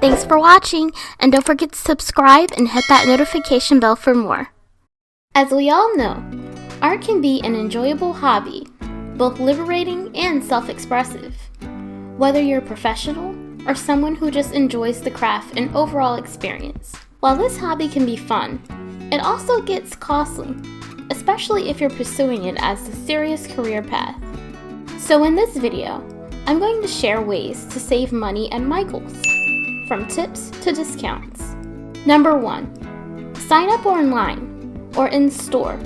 Thanks for watching, and don't forget to subscribe and hit that notification bell for more. As we all know, art can be an enjoyable hobby, both liberating and self-expressive. Whether you're a professional or someone who just enjoys the craft and overall experience. While this hobby can be fun, it also gets costly, especially if you're pursuing it as a serious career path. So in this video, I'm going to share ways to save money at Michael's, from tips to discounts. Number 1, sign up online or in store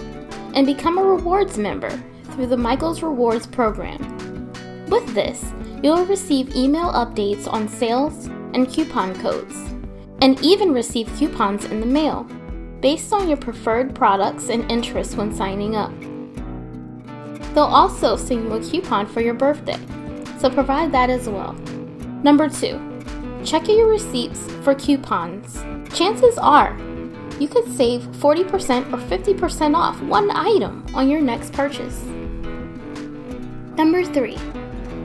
and become a rewards member through the Michael's Rewards program. With this, you'll receive email updates on sales and coupon codes, and even receive coupons in the mail based on your preferred products and interests when signing up. They'll also send you a coupon for your birthday, so provide that as well. Number 2, check your receipts for coupons. Chances are you could save 40% or 50% off one item on your next purchase. Number 3,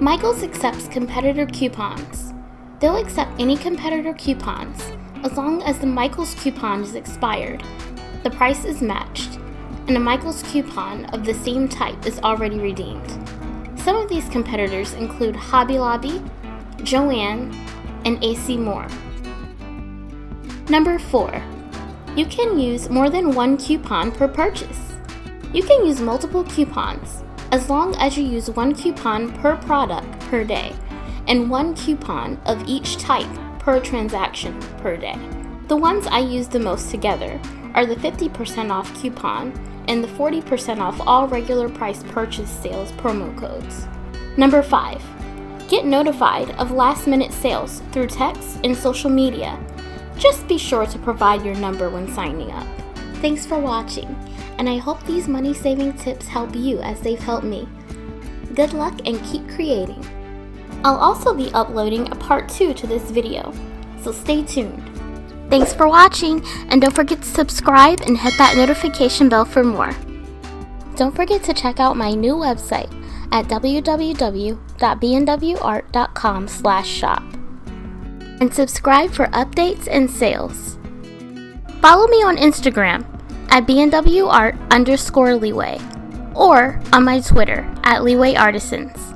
Michael's accepts competitor coupons. They'll accept any competitor coupons as long as the Michael's coupon is expired, the price is matched, and a Michael's coupon of the same type is already redeemed. Some of these competitors include Hobby Lobby, Joann, and AC Moore. Number 4, you can use more than one coupon per purchase. You can use multiple coupons as long as you use one coupon per product per day and one coupon of each type per transaction per day. The ones I use the most together are the 50% off coupon and the 40% off all regular price purchase sales promo codes. Number 5, get notified of last minute sales through text and social media. Just be sure to provide your number when signing up. Thanks for watching, and I hope these money saving tips help you as they've helped me. Good luck and keep creating. I'll also be uploading a part 2 to this video, so stay tuned. Thanks for watching, and don't forget to subscribe and hit that notification bell for more. Don't forget to check out my new website at www.bnwart.com/shop and subscribe for updates and sales. Follow me on Instagram at bnwart_leeway or on my Twitter at Leawayartisans.